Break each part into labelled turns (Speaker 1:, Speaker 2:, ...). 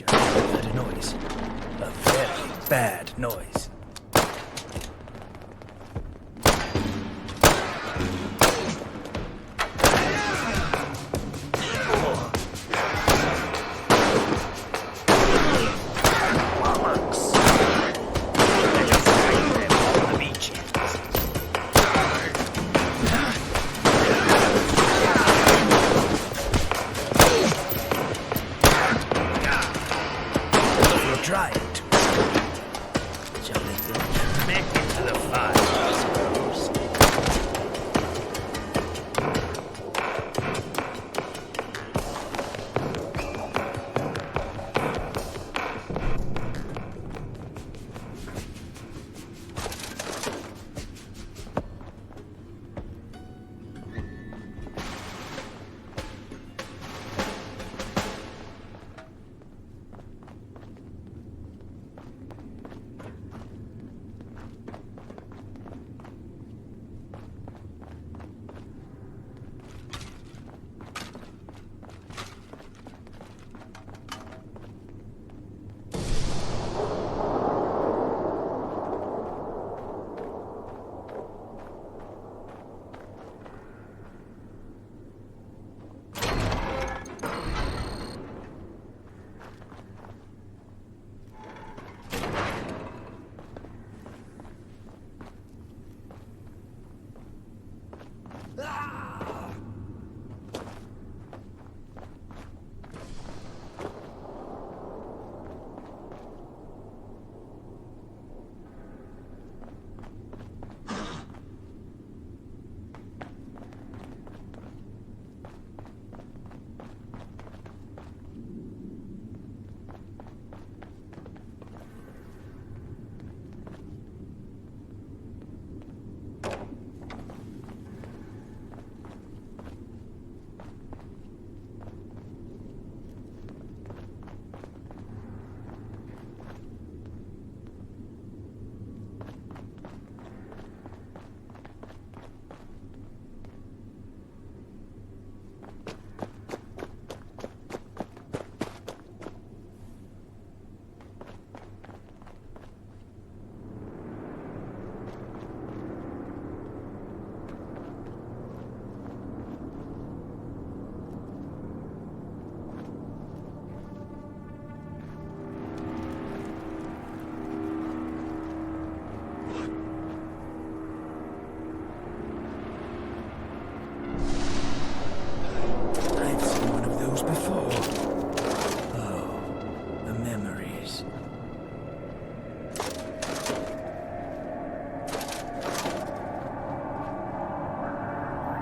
Speaker 1: I heard a noise. A very bad noise. Try it to escape. Shall we go back into the fire, I suppose?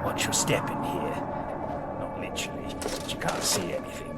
Speaker 1: Watch your step in here. Not literally, but you can't see anything.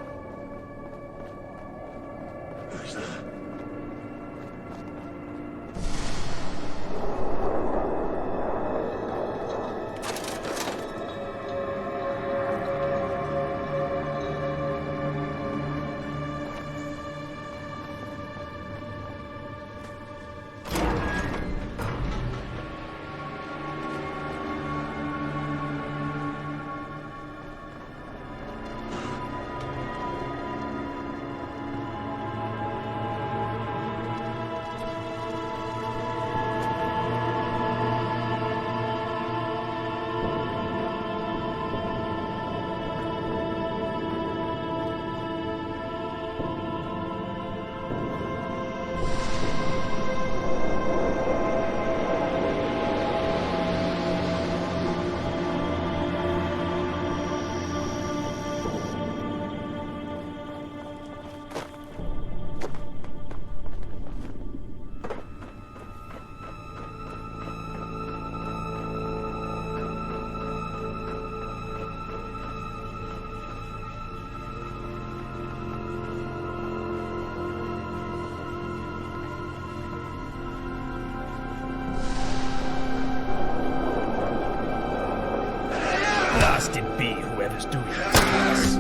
Speaker 1: Blasted be whoever's doing that to us.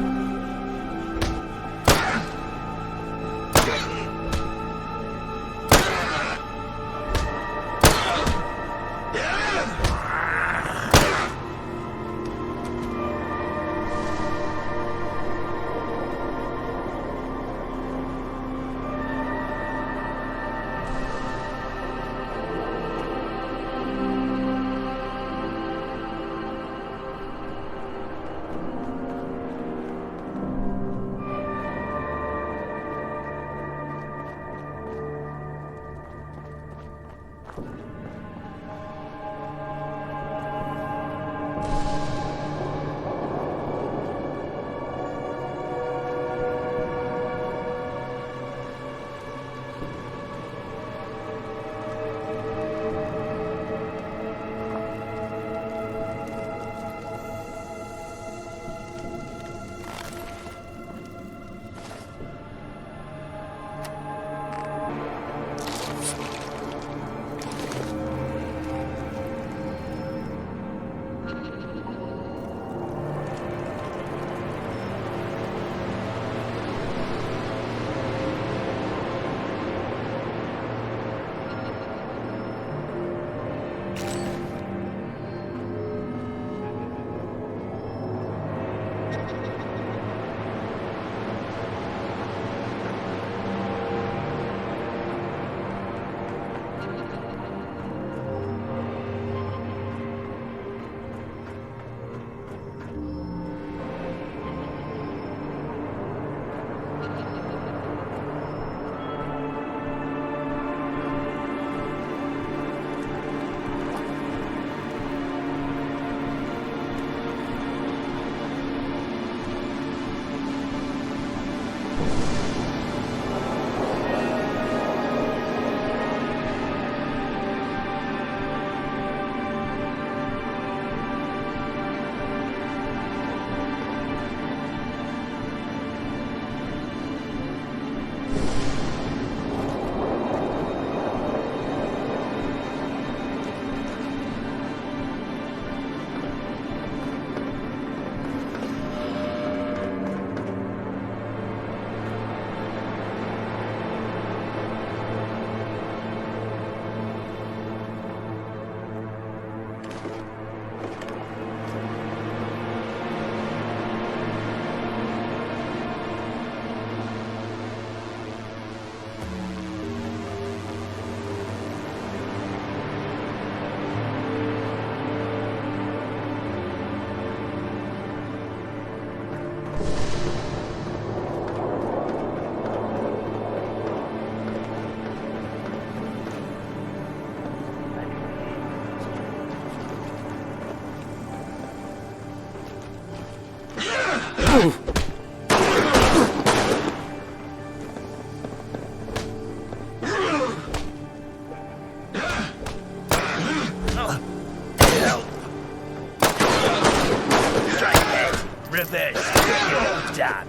Speaker 1: Reverse. You're done.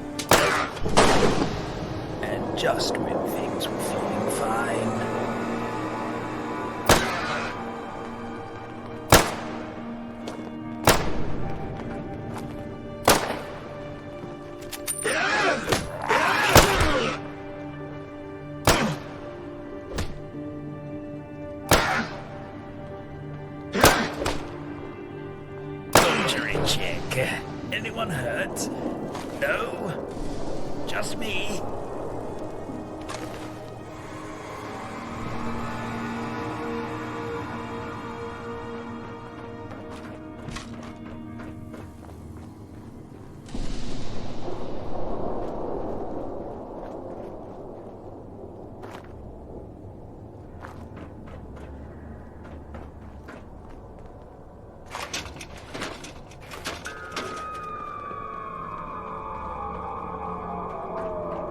Speaker 1: And just when things were feeling fine. Soldier in check. Anyone hurt? No? Just me?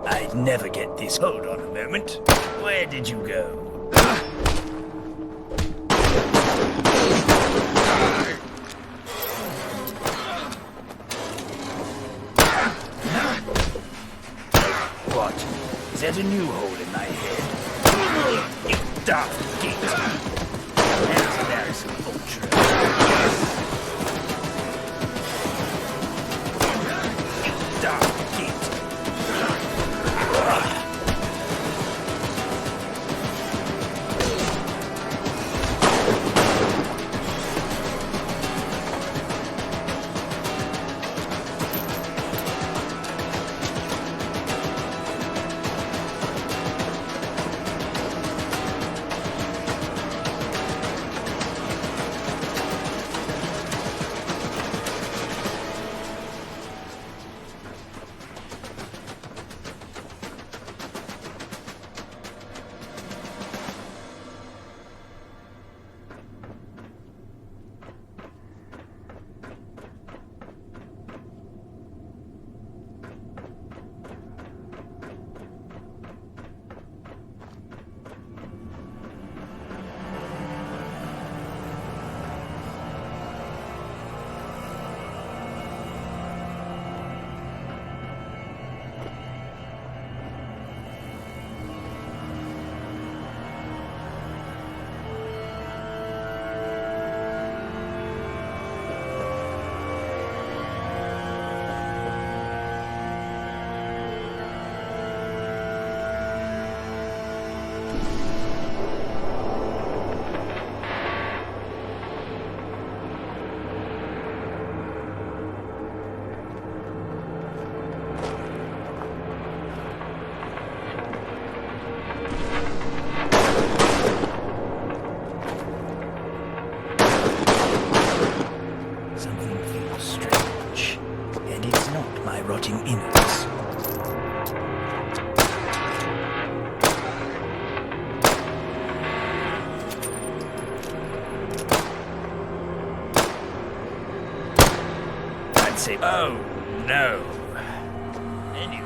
Speaker 1: I'd never get this. Hold on a moment. Where did you go? What? Is that a new hole in my head? You dark git! There's some ultra. You dark git! say, oh no. Anyway.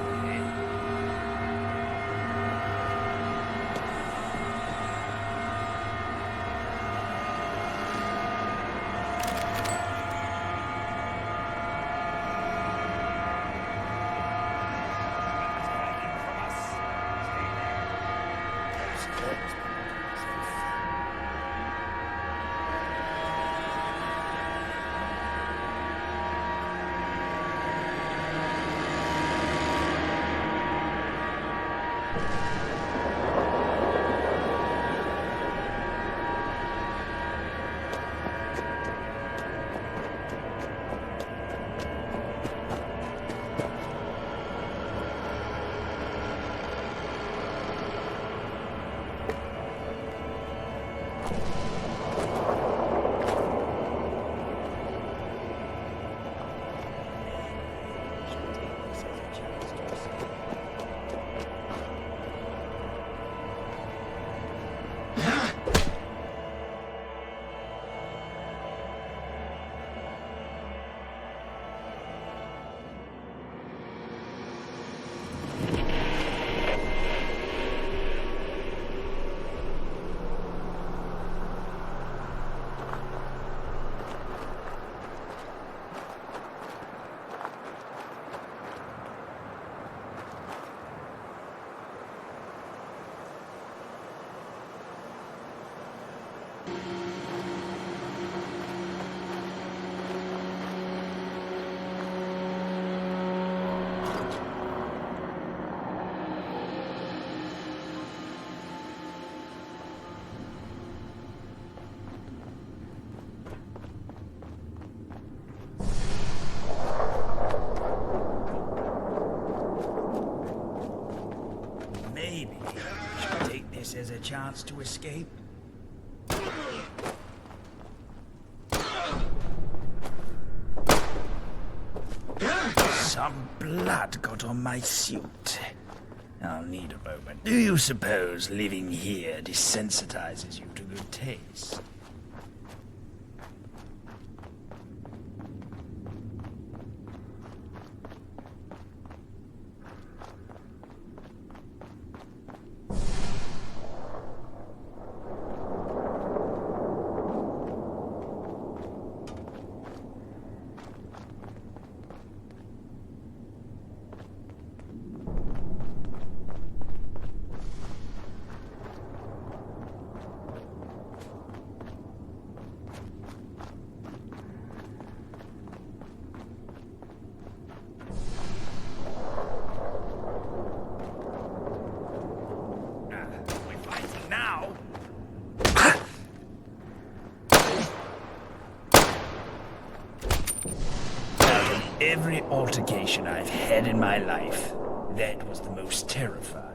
Speaker 1: Maybe I should take this as a chance to escape. Some blood got on my suit. I'll need a moment. Do you suppose living here desensitizes you to good taste? Every altercation I've had in my life, that was the most terrifying.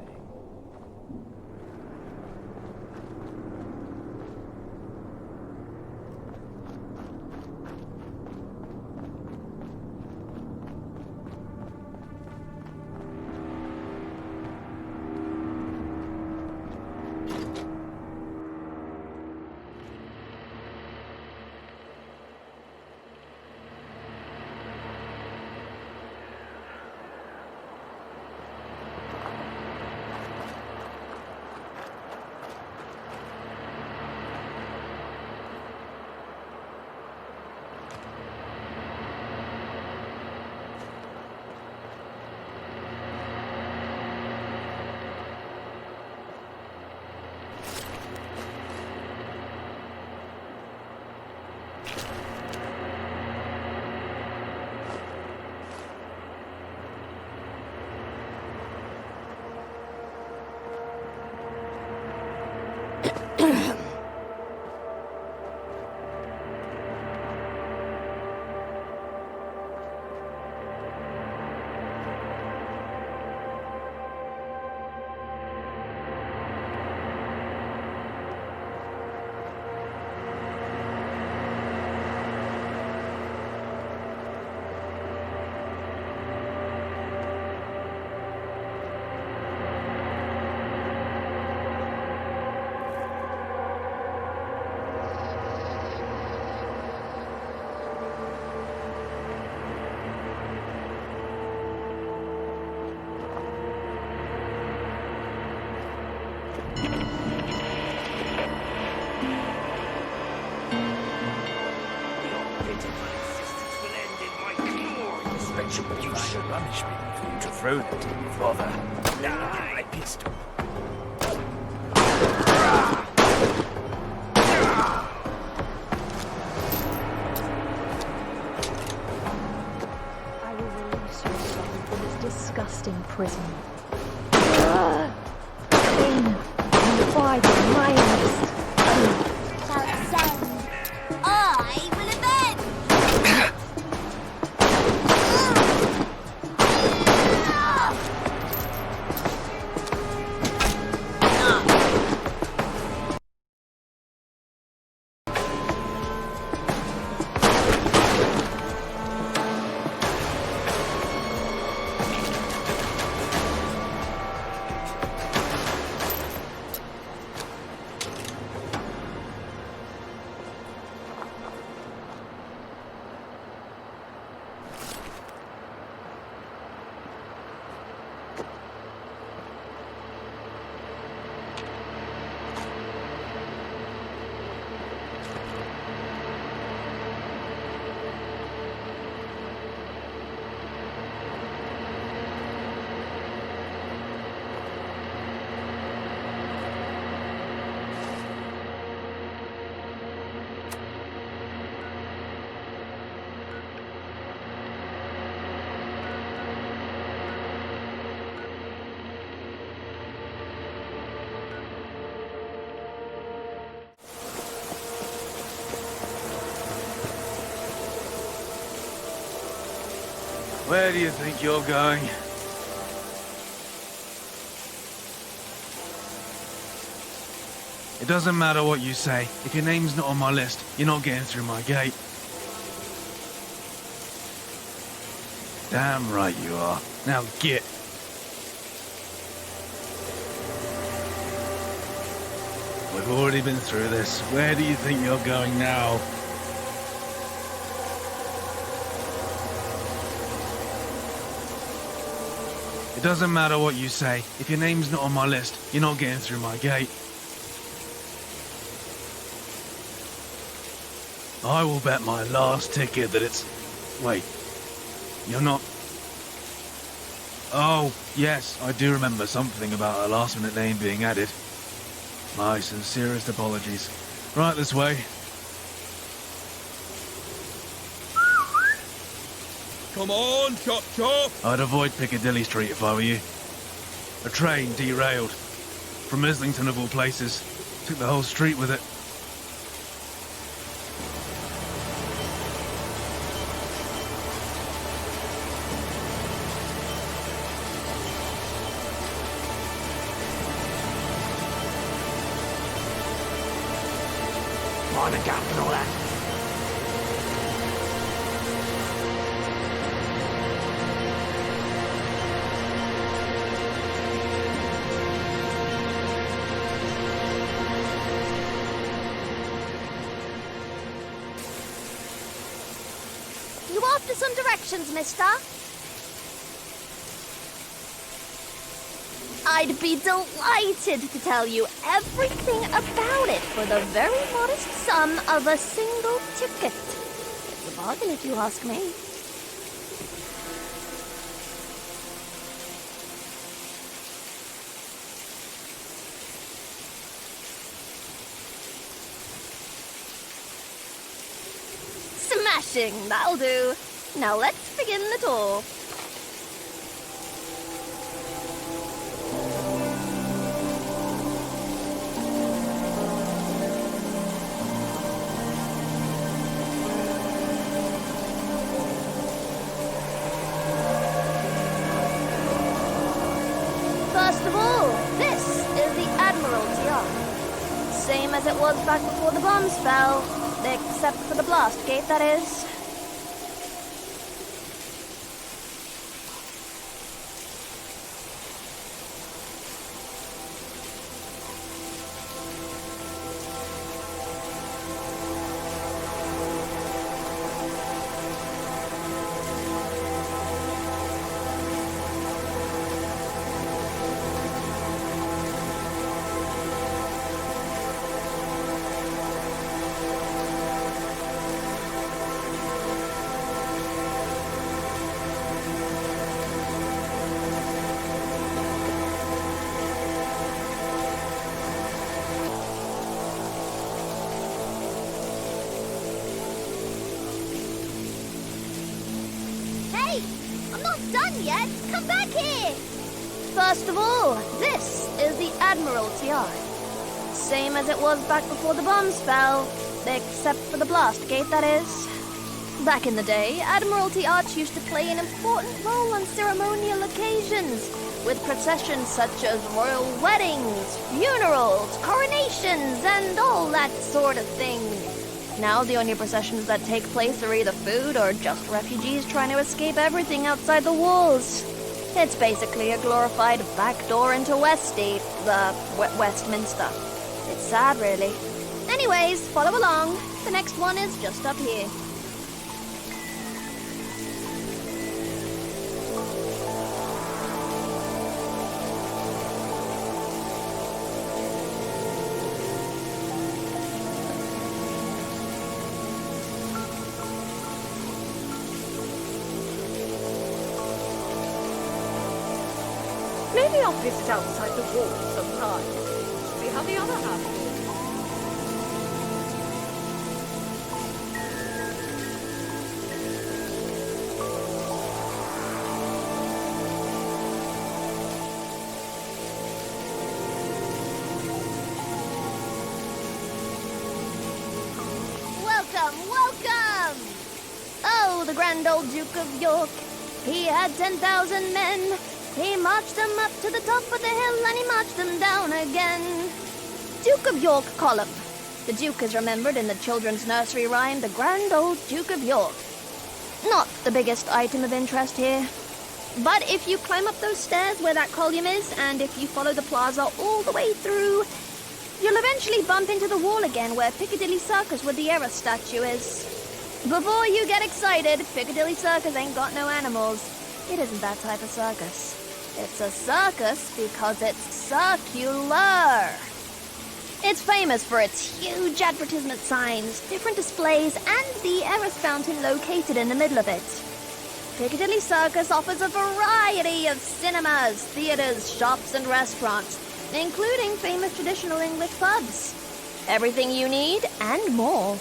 Speaker 1: Retribution. Punishment for you to throw that to your father. Now get my pistol.
Speaker 2: I will release your soul from this disgusting prison. In and by the minds.
Speaker 3: Shall send. I will avenge.
Speaker 4: Where do you think you're going? It doesn't matter what you say. If your name's not on my list, you're not getting through my gate. Damn right you are. Now get. We've already been through this. Where do you think you're going now? It doesn't matter what you say. If your name's not on my list, you're not getting through my gate. I will bet my last ticket that it's... Wait. You're not... Oh, yes, I do remember something about a last-minute name being added. My sincerest apologies. Right this way.
Speaker 5: Come on, chop chop!
Speaker 4: I'd avoid Piccadilly Street if I were you. A train derailed. From Islington of all places. Took the whole street with it.
Speaker 1: Find a gap and all that.
Speaker 3: You after some directions, mister? I'd be delighted to tell you everything about it for the very modest sum of a single ticket. It's a bargain if you ask me. Smashing, that'll do. Now let's begin the tour. First of all, this is the Admiralty Yard. Same as it was back before the bombs fell, except for the blast gate, that is. Wait! I'm not done yet! Come back here! First of all, this is the Admiralty Arch. Same as it was back before the bombs fell. Except for the blast gate, that is. Back in the day, Admiralty Arch used to play an important role on ceremonial occasions, with processions such as royal weddings, funerals, coronations, and all that sort of thing. Now the only processions that take place are either food or just refugees trying to escape everything outside the walls. It's basically a glorified backdoor into Westy, Westminster. It's sad, really. Anyways, follow along. The next one is just up here.
Speaker 2: Maybe I'll visit outside the walls sometime. See how the other half is.
Speaker 3: Welcome, welcome! Oh, the grand old Duke of York. He had 10,000 men. He marched them up to the top of the hill and he marched them down again. Duke of York column. The Duke is remembered in the children's nursery rhyme, The Grand Old Duke of York. Not the biggest item of interest here. But if you climb up those stairs where that column is, and if you follow the plaza all the way through, you'll eventually bump into the wall again where Piccadilly Circus with the Era statue is. Before you get excited, Piccadilly Circus ain't got no animals. It isn't that type of circus. It's a circus because it's circular. It's famous for its huge advertisement signs, different displays, and the Eris fountain located in the middle of it. Piccadilly Circus offers a variety of cinemas, theaters, shops, and restaurants, including famous traditional English pubs. Everything you need and more.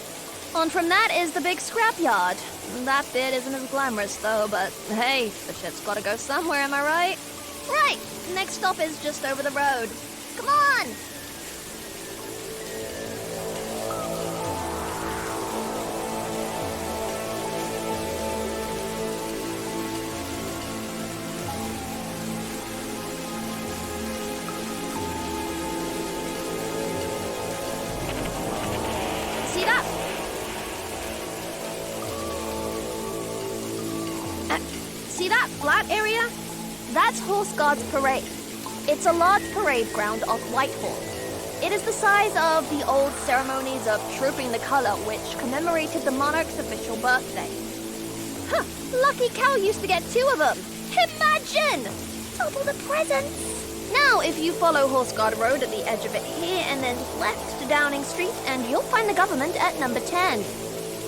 Speaker 3: On from that is the big scrapyard. That bit isn't as glamorous though, but hey, the shit's gotta go somewhere, am I right? Right, next stop is just over the road. Come on! See that? See that flat area? That's Horse Guards Parade. It's a large parade ground off Whitehall. It is the size of the old ceremonies of Trooping the Colour, which commemorated the monarch's official birthday. Huh, lucky Cal used to get 2 of them. Imagine! Double the presents! Now, if you follow Horse Guard Road at the edge of it here and then left to Downing Street, and you'll find the government at number 10.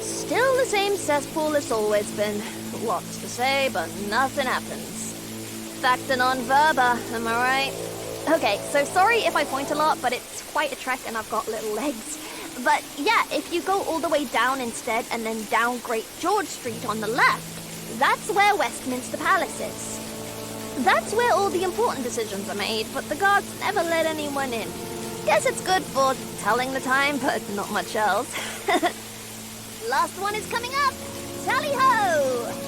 Speaker 3: Still the same cesspool it's always been. Lots to say, but nothing happens. Facta non verba, am I right? Okay, so sorry if I point a lot, but it's quite a trek and I've got little legs. But yeah, if you go all the way down instead and then down Great George Street on the left, that's where Westminster Palace is. That's where all the important decisions are made, but the guards never let anyone in. Guess it's good for telling the time, but not much else. Last one is coming up! Tally-ho!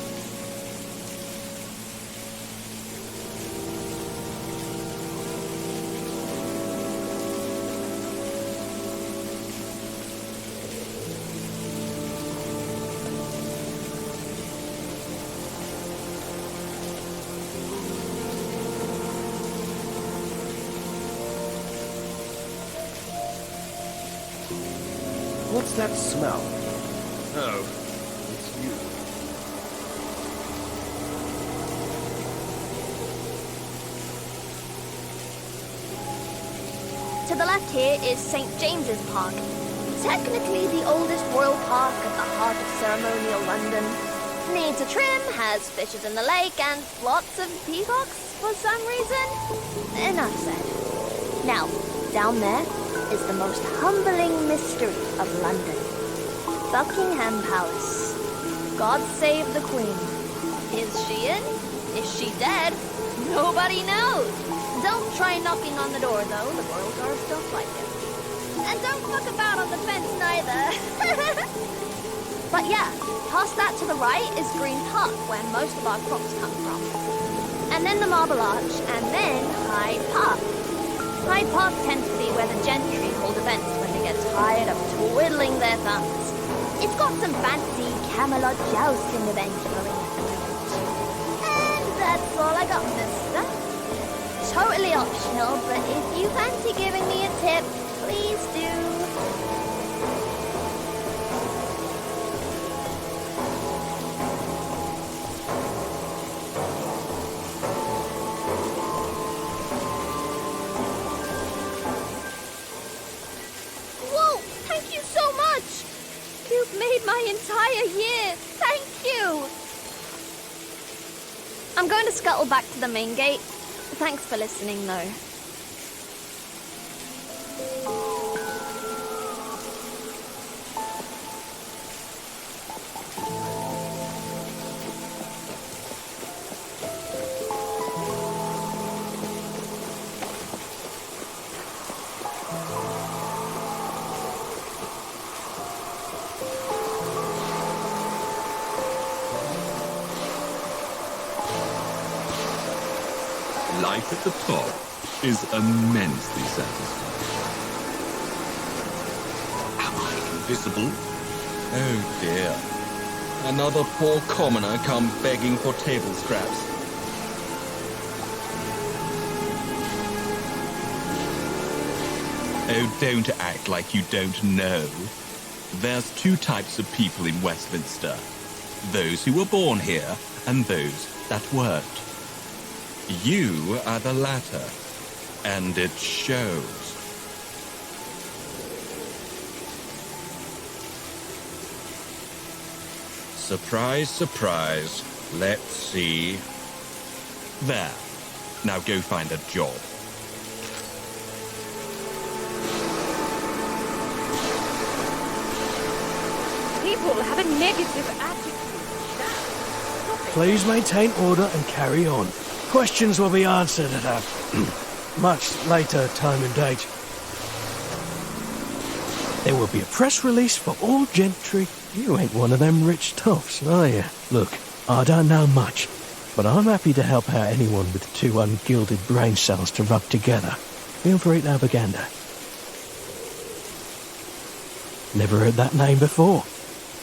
Speaker 6: What's that smell? Oh, it's you.
Speaker 3: To the left here is St. James's Park. Technically the oldest royal park at the heart of ceremonial London. Needs a trim, has fishes in the lake, and lots of peacocks for some reason. Enough said. Now, down there is the most humbling mystery of London. Buckingham Palace. God save the Queen. Is she in? Is she dead? Nobody knows. Don't try knocking on the door, though. The royal guards don't like it. And don't fuck about on the fence, neither. But yeah, past that to the right is Green Park, where most of our crops come from. And then the Marble Arch, and then Hyde Park. Hyde Park tends to be where the gentry hold events when they get tired of twiddling their thumbs. It's got some fancy Camelot jousting events going at the moment. And that's all I got, mister. Totally optional, but if you fancy giving me a tip, please do. Whoa! Thank you so much! You've made my entire year! Thank you! I'm going to scuttle back to the main gate. Thanks for listening, though.
Speaker 5: Life at the top is immensely satisfying. Am I invisible? Oh dear. Another poor commoner come begging for table scraps. Oh, don't act like you don't know. There's two types of people in Westminster. Those who were born here and those that weren't. You are the latter, and it shows. Surprise, surprise. Let's see. There. Now go find a job.
Speaker 2: People have a negative attitude.
Speaker 1: Please maintain order and carry on. Questions will be answered at a much later time and date. There will be a press release for all gentry. You ain't one of them rich toffs, are you? Look, I don't know much, but I'm happy to help out anyone with two ungilded brain cells to rub together. Feel free to have a gander. Never heard that name before.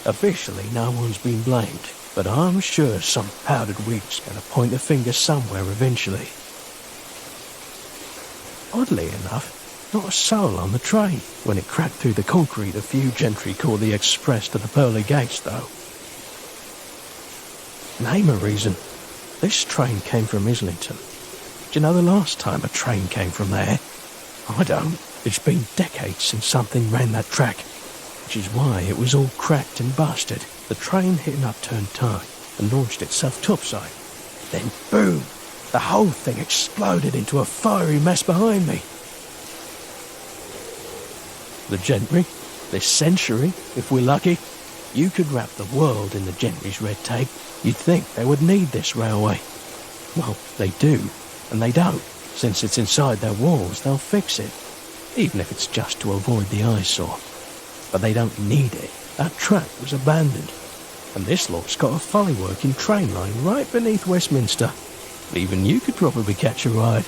Speaker 1: Officially, no one's been blamed. But I'm sure some powdered wig's going to point the finger somewhere eventually. Oddly enough, not a soul on the train. When it cracked through the concrete, a few gentry caught the express to the pearly gates, though. Name a reason. This train came from Islington. Do you know the last time a train came from there? I don't. It's been decades since something ran that track, which is why it was all cracked and busted. The train hit an upturned tide and launched itself topside. Then boom! The whole thing exploded into a fiery mess behind me. The gentry, this century, if we're lucky, you could wrap the world in the gentry's red tape. You'd think they would need this railway. Well, they do, and they don't. Since it's inside their walls, they'll fix it, even if it's just to avoid the eyesore. But they don't need it. That track was abandoned, and this lot's got a fully working train line right beneath Westminster. Even you could probably catch a ride.